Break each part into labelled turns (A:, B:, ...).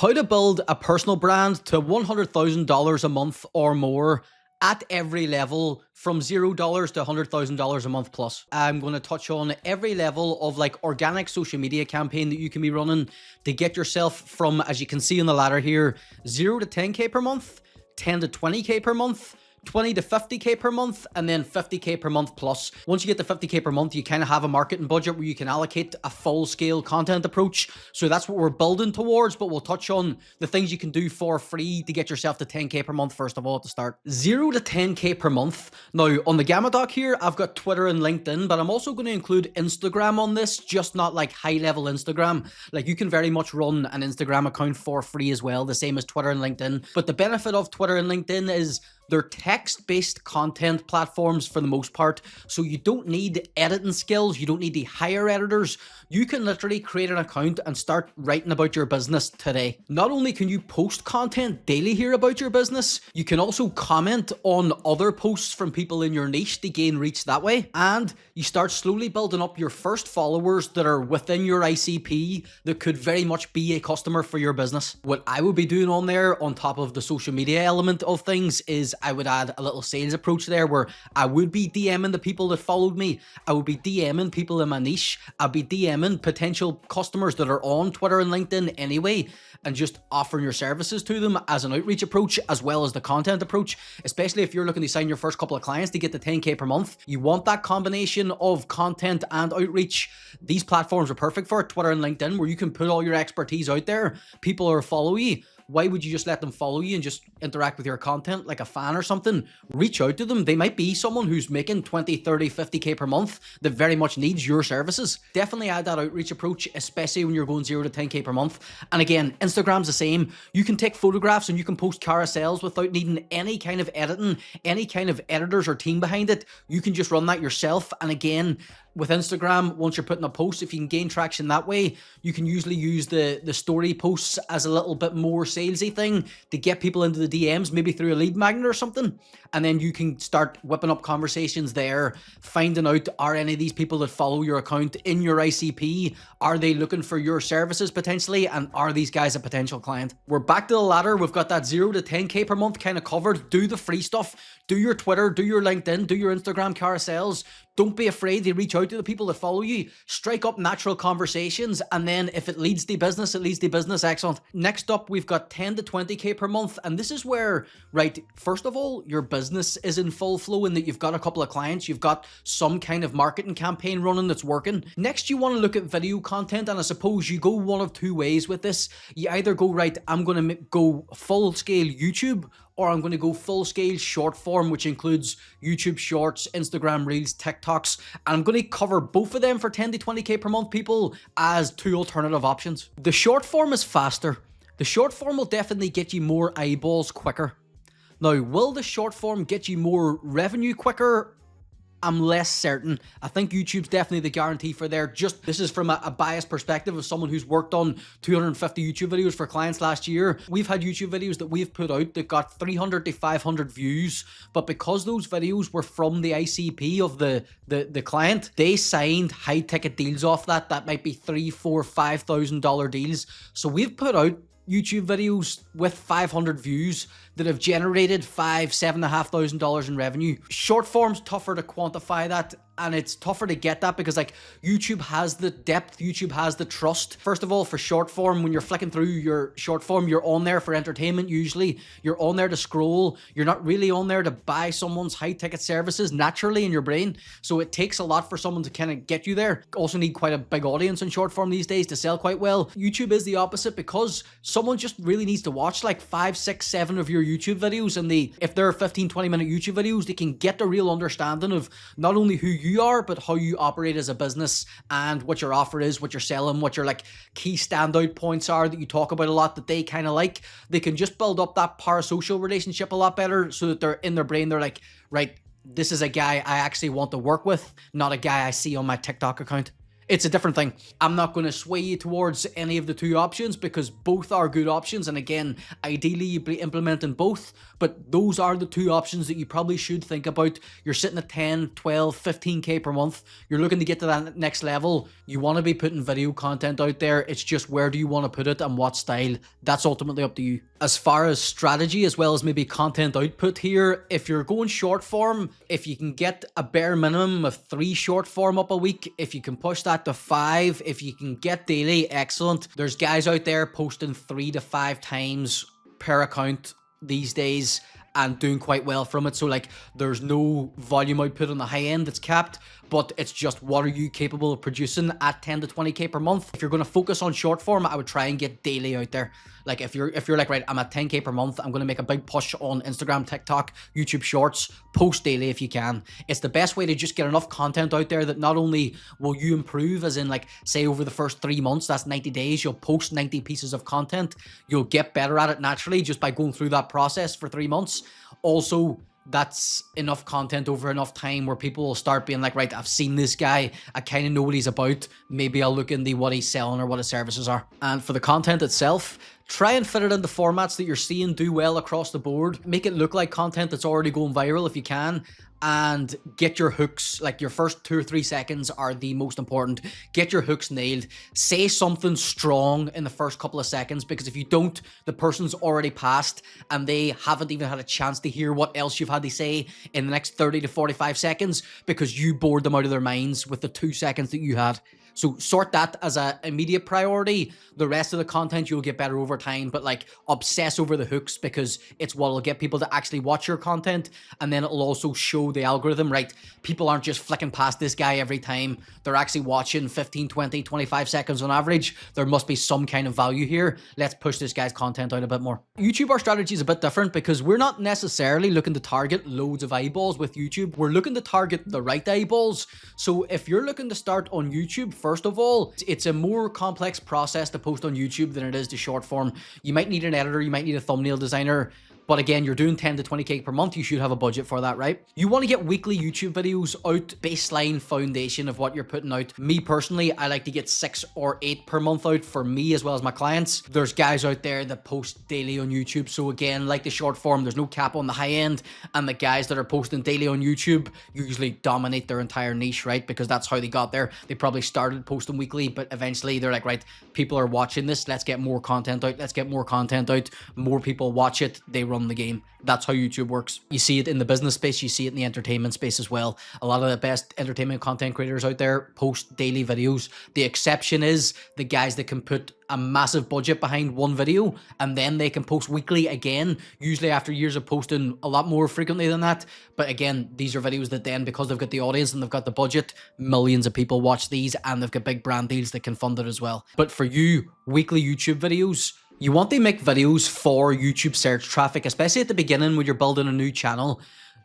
A: How to build a personal brand to $100,000 a month or more at every level from $0 to $100,000 a month plus. I'm going to touch on every level of like organic social media campaign that you can be running to get yourself from, as you can see on the ladder here, 0 to 10K per month, 10 to 20K per month, 20 to 50K per month, and then 50K per month plus. Once you get to 50K per month, you kind of have a marketing budget where you can allocate a full-scale content approach. So that's what we're building towards, but we'll touch on the things you can do for free to get yourself to 10K per month, first of all, at the start. 0 to 10K per month. Now, on the Gamma Doc here, I've got Twitter and LinkedIn, but I'm also going to include Instagram on this, just not like high-level Instagram. Like, you can very much run an Instagram account for free as well, the same as Twitter and LinkedIn. But the benefit of Twitter and LinkedIn is they're text-based content platforms for the most part, so you don't need editing skills, you don't need to hire editors. You can literally create an account and start writing about your business today. Not only can you post content daily here about your business, you can also comment on other posts from people in your niche to gain reach that way, and you start slowly building up your first followers that are within your ICP that could very much be a customer for your business. What I would be doing on there, on top of the social media element of things, is I would add a little sales approach there where I would be DMing the people that followed me. I would be DMing people in my niche. I'd be DMing potential customers that are on Twitter and LinkedIn anyway, and just offering your services to them as an outreach approach as well as the content approach, especially if you're looking to sign your first couple of clients to get to 10K per month. You want that combination of content and outreach. These platforms are perfect for it, Twitter and LinkedIn, where you can put all your expertise out there. People are following you. Why would you just let them follow you and just interact with your content like a fan or something? Reach out to them. They might be someone who's making 20, 30, 50K per month that very much needs your services. Definitely add that outreach approach, especially when you're going 0 to 10K per month. And again, Instagram's the same. You can take photographs and you can post carousels without needing any kind of editing, any kind of editors or team behind it. You can just run that yourself. And again, with Instagram, once you're putting a post, if you can gain traction that way, you can usually use the story posts as a little bit more salesy thing to get people into the DMs, maybe through a lead magnet or something. And then you can start whipping up conversations there, finding out, are any of these people that follow your account in your ICP? Are they looking for your services potentially? And are these guys a potential client? We're back to the ladder. We've got that 0 to 10K per month kind of covered. Do the free stuff. Do your Twitter, do your LinkedIn, do your Instagram carousels. Don't be afraid to reach out to the people that follow you. Strike up natural conversations, and then if it leads to business, it leads to business. Excellent. Next up, we've got 10 to 20K per month, and this is where, right, first of all, your business is in full flow in that you've got a couple of clients, you've got some kind of marketing campaign running that's working. Next, you want to look at video content, and I suppose you go one of two ways with this. You either go, right, I'm going to go full-scale YouTube, or I'm going to go full-scale short form, which includes YouTube Shorts, Instagram Reels, TikToks, and I'm going to cover both of them for 10 to 20K per month, people, as two alternative options. The short form is faster. The short form will definitely get you more eyeballs quicker. Now, will the short form get you more revenue quicker? I'm less certain. I think YouTube's definitely the guarantee for there. Just this is from a biased perspective of someone who's worked on 250 YouTube videos for clients last year. We've had YouTube videos that we've put out that got 300 to 500 views, but because those videos were from the ICP of the client, they signed high ticket deals off that. That might be $3,000, $4,000, $5,000 deals. So we've put out YouTube videos with 500 views that have generated $5,000, $7,500 in revenue. Short form's tougher to quantify that, and it's tougher to get that because like YouTube has the depth, YouTube has the trust. First of all, for short form, when you're flicking through your short form, you're on there for entertainment usually. You're on there to scroll. You're not really on there to buy someone's high ticket services naturally in your brain. So it takes a lot for someone to kind of get you there. Also need quite a big audience in short form these days to sell quite well. YouTube is the opposite because someone just really needs to watch like 5, 6, 7 of your YouTube videos, and if they're 15-20 minute YouTube videos, they can get a real understanding of not only who you are but how you operate as a business and what your offer is, what you're selling, what your like key standout points are that you talk about a lot that they kind of like. They can just build up that parasocial relationship a lot better so that they're in their brain, they're like, right, this is a guy I actually want to work with, not a guy I see on my TikTok account. It's a different thing. I'm not going to sway you towards any of the two options because both are good options. And again, ideally you'd be implementing both, but those are the two options that you probably should think about. You're sitting at 10, 12, 15K per month. You're looking to get to that next level. You want to be putting video content out there. It's just where do you want to put it and what style? That's ultimately up to you. As far as strategy as well as maybe content output here, if you're going short form, if you can get a bare minimum of 3 short form up a week, if you can push that to 5, if you can get daily, excellent. There's guys out there posting 3 to 5 times per account these days and doing quite well from it. So like there's no volume output on the high end that's capped, but it's just what are you capable of producing at 10 to 20K per month. If you're going to focus on short form, I would try and get daily out there. Like if you're like, right, I'm at 10K per month, I'm going to make a big push on Instagram, TikTok, YouTube Shorts, post daily if you can. It's the best way to just get enough content out there that not only will you improve, as in like say over the first 3 months, that's 90 days, you'll post 90 pieces of content. You'll get better at it naturally just by going through that process for 3 months. Also, that's enough content over enough time where people will start being like, right, I've seen this guy, I kind of know what he's about, maybe I'll look into what he's selling or what his services are. And for the content itself, try and fit it into formats that you're seeing do well across the board. Make it look like content that's already going viral if you can, and get your hooks. Like your first 2 or 3 seconds are the most important. Get your hooks nailed. Say something strong in the first couple of seconds, because if you don't, the person's already passed and they haven't even had a chance to hear what else you've had to say in the next 30 to 45 seconds because you bored them out of their minds with the 2 seconds that you had. So sort that as an immediate priority. The rest of the content you'll get better over time, but like obsess over the hooks because it's what will get people to actually watch your content. And then it'll also show the algorithm, right? People aren't just flicking past this guy every time. They're actually watching 15, 20, 25 seconds on average. There must be some kind of value here. Let's push this guy's content out a bit more. YouTube, our strategy is a bit different because we're not necessarily looking to target loads of eyeballs with YouTube. We're looking to target the right eyeballs. So if you're looking to start on YouTube, first of all, it's a more complex process to post on YouTube than it is to short form. You might need an editor, you might need a thumbnail designer, but again, you're doing 10 to 20K per month. You should have a budget for that, right? You want to get weekly YouTube videos out, baseline foundation of what you're putting out. Me personally, I like to get 6 or 8 per month out for me as well as my clients. There's guys out there that post daily on YouTube. So again, like the short form, there's no cap on the high end. And the guys that are posting daily on YouTube usually dominate their entire niche, right? Because that's how they got there. They probably started posting weekly, but eventually they're like, right, people are watching this. Let's get more content out. Let's get more content out. More people watch it. They run the game. That's how YouTube works. You see it in the business space, you see it in the entertainment space as well. A lot of the best entertainment content creators out there post daily videos. The exception is the guys that can put a massive budget behind one video and then they can post weekly again, usually after years of posting a lot more frequently than that. But again, these are videos that then, because they've got the audience and they've got the budget, millions of people watch these and they've got big brand deals that can fund it as well. But for you, weekly YouTube videos, you want to make videos for YouTube search traffic, especially at the beginning when you're building a new channel.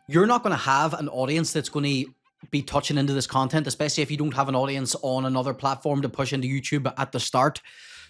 A: You're not going to have an audience that's going to be touching into this content, especially if you don't have an audience on another platform to push into YouTube at the start.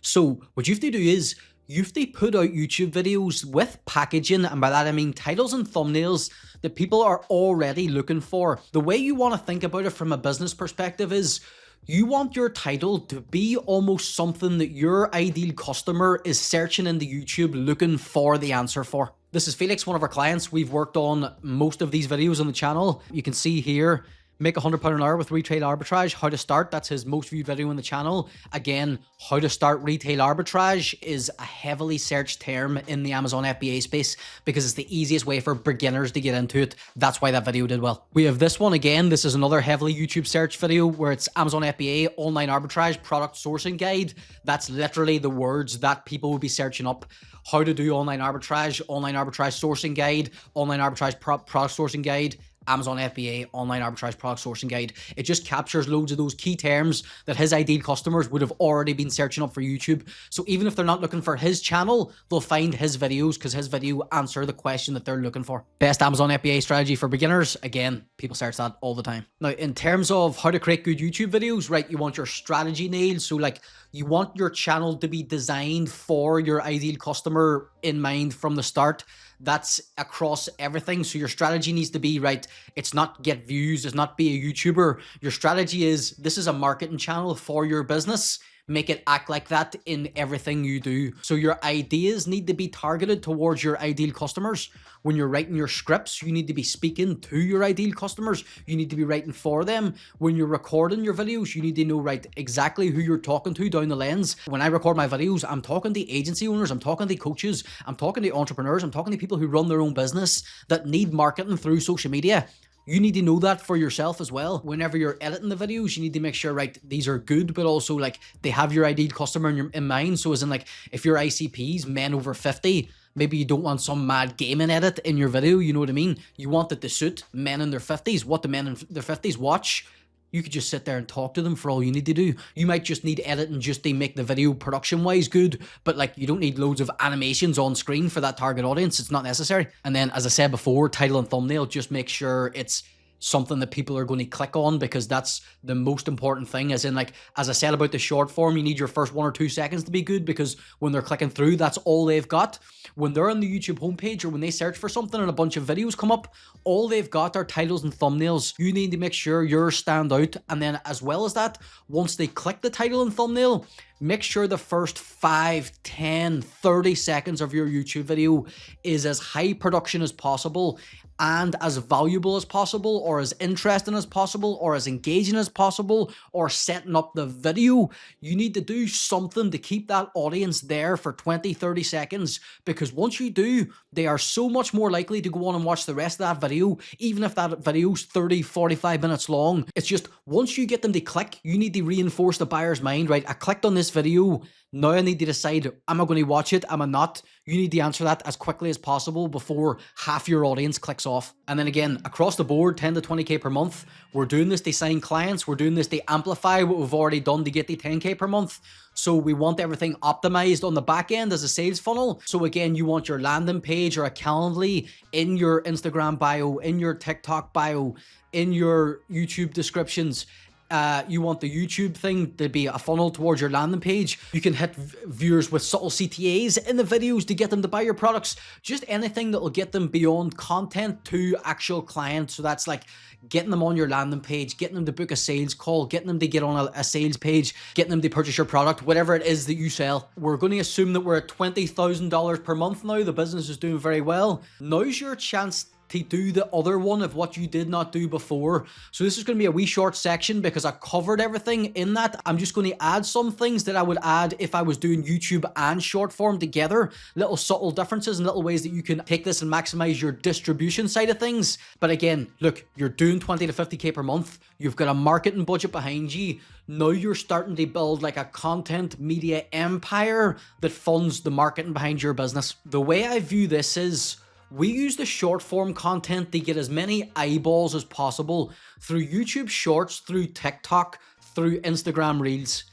A: So what you have to do is you have to put out YouTube videos with packaging, and by that I mean titles and thumbnails that people are already looking for. The way you want to think about it from a business perspective is you want your title to be almost something that your ideal customer is searching into YouTube looking for the answer for. This is Felix, one of our clients. We've worked on most of these videos on the channel. You can see here, make £100 an hour with retail arbitrage, how to start. That's his most viewed video on the channel. Again, how to start retail arbitrage is a heavily searched term in the Amazon FBA space because it's the easiest way for beginners to get into it. That's why that video did well. We have this one again. This is another heavily YouTube search video where it's Amazon FBA online arbitrage product sourcing guide. That's literally the words that people will be searching up. How to do online arbitrage sourcing guide, online arbitrage product sourcing guide, Amazon FBA online arbitrage product sourcing guide. It just captures loads of those key terms that his ideal customers would have already been searching up for YouTube. So even if they're not looking for his channel, they'll find his videos because his video answer the question that they're looking for. Best Amazon FBA strategy for beginners. Again, people search that all the time. Now, in terms of how to create good YouTube videos, right, you want your strategy nailed. So like You want your channel to be designed for your ideal customer in mind from the start. That's across everything. So your strategy needs to be, right, it's not get views, it's not be a YouTuber. Your strategy is, this is a marketing channel for your business. Make it act like that in everything you do. So your ideas need to be targeted towards your ideal customers. When you're writing your scripts, you need to be speaking to your ideal customers. You need to be writing for them. When you're recording your videos, you need to know, right, exactly who you're talking to down the lens. When I record my videos, I'm talking to agency owners, I'm talking to coaches, I'm talking to entrepreneurs, I'm talking to people who run their own business that need marketing through social media. You need to know that for yourself as well. Whenever you're editing the videos, you need to make sure, right, these are good, but also like they have your ideal customer in mind. So as in, like, if your ICPs, men over 50, maybe you don't want some mad gaming edit in your video, you know what I mean? You want it to suit men in their 50s, what the men in their 50s watch. You could just sit there and talk to them for all you need to do. You might just need editing just to make the video production-wise good, but like you don't need loads of animations on screen for that target audience. It's not necessary. And then, as I said before, title and thumbnail, just make sure it's something that people are going to click on, because that's the most important thing. As in, like, as I said about the short form, you need your first 1 or 2 seconds to be good, because when they're clicking through, that's all they've got. When they're on the YouTube homepage or when they search for something and a bunch of videos come up, all they've got are titles and thumbnails. You need to make sure yours stand out. And then, as well as that, once they click the title and thumbnail, make sure the first 5, 10, 30 seconds of your YouTube video is as high production as possible and as valuable as possible, or as interesting as possible, or as engaging as possible, or setting up the video. You need to do something to keep that audience there for 20, 30 seconds, because once you do, they are so much more likely to go on and watch the rest of that video, even if that video's 30, 45 minutes long. It's just, once you get them to click, you need to reinforce the buyer's mind, right? I clicked on this video, now I need to decide, am I going to watch it, am I not? You need to answer that as quickly as possible before half your audience clicks off. And then again, across the board, 10 to 20k per month. We're doing this to sign clients, we're doing this to amplify what we've already done to get the 10k per month. So we want everything optimized on the back end as a sales funnel. So again, you want your landing page or a Calendly in your Instagram bio, in your TikTok bio, in your YouTube descriptions. You want the YouTube thing to be a funnel towards your landing page. You can hit viewers with subtle CTAs in the videos to get them to buy your products. Just anything that will get them beyond content to actual clients. So that's like getting them on your landing page, getting them to book a sales call, getting them to get on a sales page, getting them to purchase your product, whatever it is that you sell. We're going to assume that we're at $20,000 per month now. The business is doing very well. Now's your chance to do the other one of what you did not do before. So this is going to be a wee short section because I covered everything in that. I'm just going to add some things that I would add if I was doing YouTube and short form together. Little subtle differences and little ways that you can take this and maximize your distribution side of things. But again, look, you're doing 20 to 50k per month. You've got a marketing budget behind you. Now you're starting to build like a content media empire that funds the marketing behind your business. The way I view this is, we use the short form content to get as many eyeballs as possible through YouTube Shorts, through TikTok, through Instagram Reels,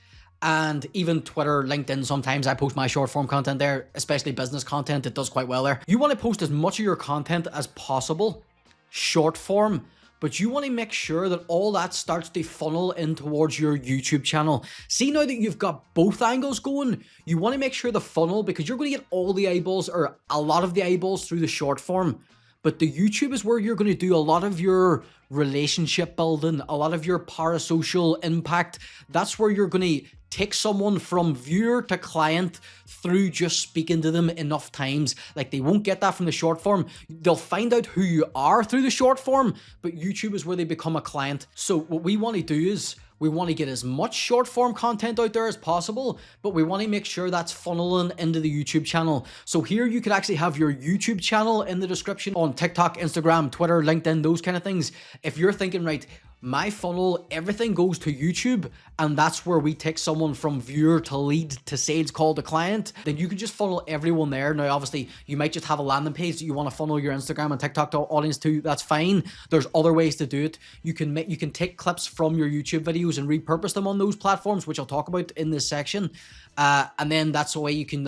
A: and even Twitter, LinkedIn. Sometimes I post my short form content there, especially business content. It does quite well there. You want to post as much of your content as possible, short form, but you want to make sure that all that starts to funnel in towards your YouTube channel. See, now that you've got both angles going, you want to make sure the funnel, because you're going to get all the eyeballs or a lot of the eyeballs through the short form, but the YouTube is where you're going to do a lot of your relationship building, a lot of your parasocial impact. That's where you're going to take someone from viewer to client through just speaking to them enough times. Like, they won't get that from the short form. They'll find out who you are through the short form, but YouTube is where they become a client. So what we want to do is, we want to get as much short form content out there as possible, but we want to make sure that's funneling into the YouTube channel. So here you could actually have your YouTube channel in the description on TikTok, Instagram, Twitter, LinkedIn, those kind of things. If you're thinking, right, my funnel, everything goes to YouTube, and that's where we take someone from viewer to lead to sales call to client, then you can just funnel everyone there. Now, obviously, you might just have a landing page that you want to funnel your Instagram and TikTok audience to. That's fine. There's other ways to do it. You can take clips from your YouTube videos and repurpose them on those platforms, which I'll talk about in this section. And then that's the way you can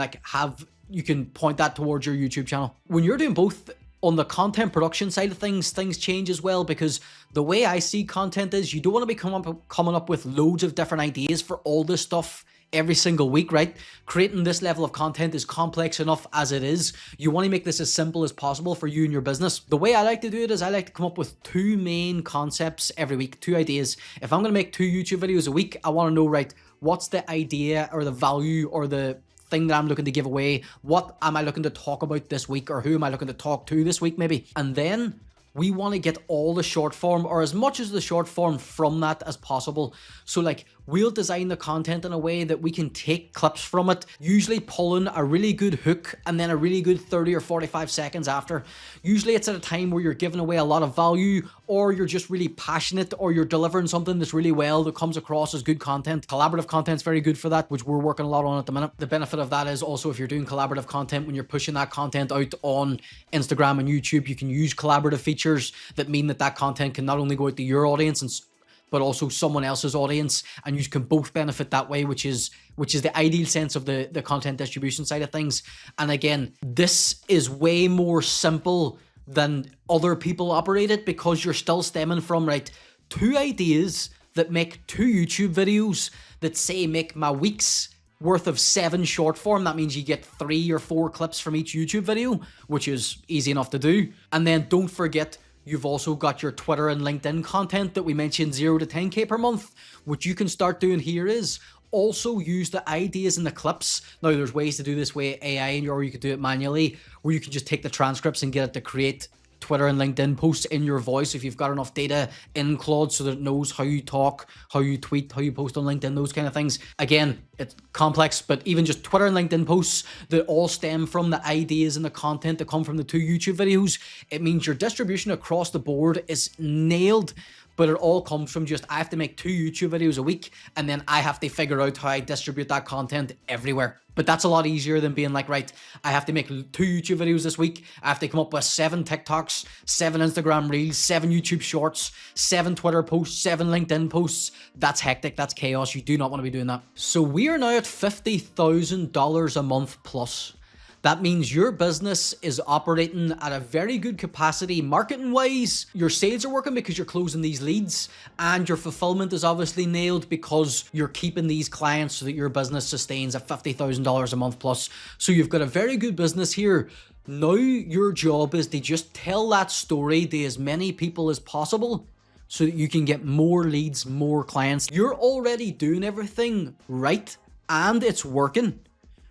A: you can point that towards your YouTube channel. When you're doing both, on the content production side of things change as well, because the way I see content is, you don't want to be coming up with loads of different ideas for all this stuff every single week, right? Creating this level of content is complex enough as it is. You want to make this as simple as possible for you and your business. The way I like to do it is I like to come up with 2 main concepts every week, 2 ideas. If I'm going to make 2 YouTube videos a week, I want to know, right, what's the idea or the value or the thing that I'm looking to give away? What am I looking to talk about this week, or who am I looking to talk to this week maybe? And then we want to get all the short form, or as much as the short form from that as possible. So like, we'll design the content in a way that we can take clips from it, usually pulling a really good hook and then a really good 30 or 45 seconds after. Usually it's at a time where you're giving away a lot of value, or you're just really passionate, or you're delivering something that's really well that comes across as good content. Collaborative content's very good for that, which we're working a lot on at the minute. The benefit of that is also, if you're doing collaborative content, when you're pushing that content out on Instagram and YouTube, you can use collaborative features that mean that that content can not only go out to your audience but also someone else's audience, and you can both benefit that way, which is the ideal sense of the content distribution side of things. And again, this is way more simple than other people operate it, because you're still stemming from, right, 2 ideas that make 2 YouTube videos that say make my week's worth of 7 short form. That means you get 3 or 4 clips from each YouTube video, which is easy enough to do. And then don't forget, you've also got your Twitter and LinkedIn content that we mentioned, 0 to 10K per month. What you can start doing here is also use the ideas and the clips. Now, there's ways to do this with AI, or you could do it manually, where you can just take the transcripts and get it to create Twitter and LinkedIn posts in your voice if you've got enough data in Claude so that it knows how you talk, how you tweet, how you post on LinkedIn, those kind of things. Again, it's complex, but even just Twitter and LinkedIn posts that all stem from the ideas and the content that come from the 2 YouTube videos, it means your distribution across the board is nailed. But it all comes from just, I have to make 2 YouTube videos a week, and then I have to figure out how I distribute that content everywhere. But that's a lot easier than being like, right, I have to make 2 YouTube videos this week. I have to come up with 7 TikToks, 7 Instagram Reels, 7 YouTube Shorts, 7 Twitter posts, 7 LinkedIn posts. That's hectic. That's chaos. You do not want to be doing that. So we are now at $50,000 a month plus. That means your business is operating at a very good capacity marketing wise. Your sales are working because you're closing these leads, and your fulfillment is obviously nailed because you're keeping these clients so that your business sustains at $50,000 a month plus. So you've got a very good business here. Now your job is to just tell that story to as many people as possible so that you can get more leads, more clients. You're already doing everything right and it's working.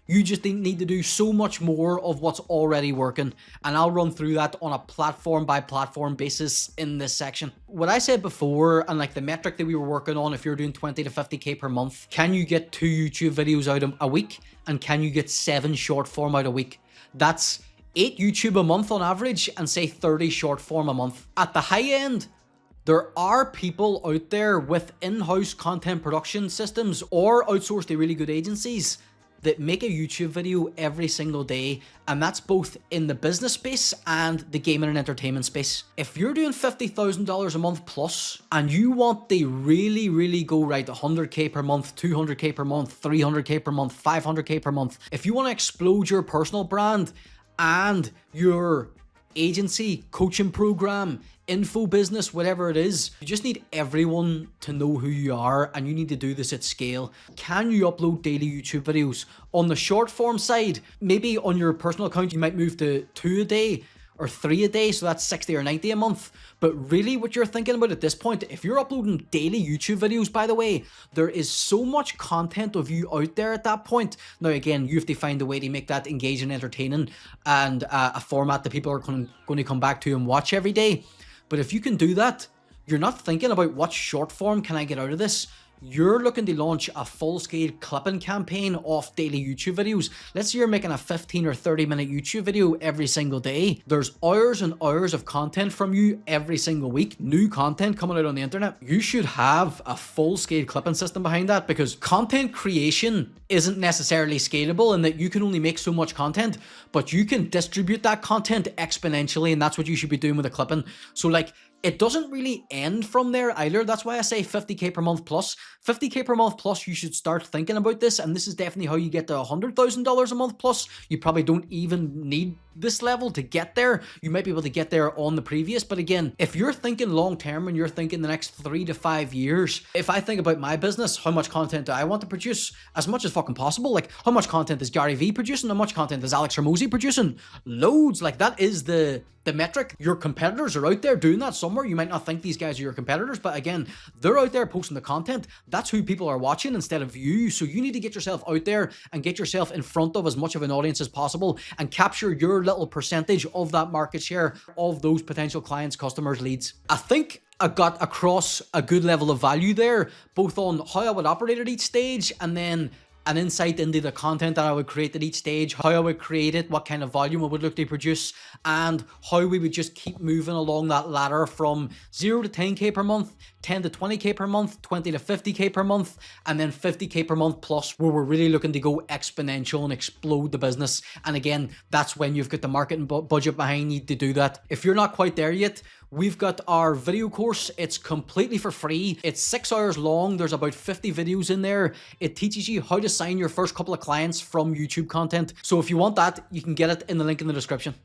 A: You just need to do so much more of what's already working, and I'll run through that on a platform by platform basis in this section. What I said before, and like the metric that we were working on, if you're doing 20 to 50K per month, can you get 2 YouTube videos out a week, and can you get 7 short form out a week? That's 8 YouTube a month on average, and say 30 short form a month. At the high end, there are people out there with in-house content production systems or outsourced to really good agencies that make a YouTube video every single day, and that's both in the business space and the gaming and entertainment space. If you're doing $50,000 a month plus, and you want to really go right 100K per month, 200K per month, 300K per month, 500K per month, if you want to explode your personal brand and your agency, coaching program, info business, whatever it is, you just need everyone to know who you are, and you need to do this at scale. Can you upload daily YouTube videos? On the short form side, maybe on your personal account, you might move to 2 a day or 3 a day, so that's 60 or 90 a month. But really what you're thinking about at this point, if you're uploading daily YouTube videos, by the way, there is so much content of you out there at that point. Now again, you have to find a way to make that engaging, entertaining, and a format that people are going to come back to and watch every day. But if you can do that, you're not thinking about what short form can I get out of this. You're looking to launch a full-scale clipping campaign off daily YouTube videos. Let's say you're making a 15 or 30-minute YouTube video every single day. There's hours and hours of content from you every single week, new content coming out on the internet. You should have a full-scale clipping system behind that, because content creation isn't necessarily scalable in that you can only make so much content, but you can distribute that content exponentially, and that's what you should be doing with the clipping. So like, it doesn't really end from there either. That's why I say 50k per month plus. 50k per month plus, you should start thinking about this, and this is definitely how you get to $100,000 a month plus. You probably don't even need this level to get there. You might be able to get there on the previous, but again, if you're thinking long term and you're thinking the next 3 to 5 years, if I think about my business, how much content do I want to produce? As much as fucking possible. Like, how much content is Gary Vee producing? How much content is Alex Hormozi producing? Loads. Like, that is the metric. Your competitors are out there doing that somewhere. You might not think these guys are your competitors, but again, they're out there posting the content. That's who people are watching instead of you. So you need to get yourself out there and get yourself in front of as much of an audience as possible and capture your little percentage of that market share of those potential clients, customers, leads. I think I got across a good level of value there, both on how I would operate at each stage and then an insight into the content that I would create at each stage, how I would create it, what kind of volume I would look to produce, and how we would just keep moving along that ladder from 0 to 10k per month, 10 to 20k per month, 20 to 50k per month, and then 50k per month plus, where we're really looking to go exponential and explode the business. And again, that's when you've got the marketing budget behind you to do that. If you're not quite there yet, we've got our video course. It's completely for free. It's 6 hours long. There's about 50 videos in there. It teaches you how to sign your first couple of clients from YouTube content. So if you want that, you can get it in the link in the description.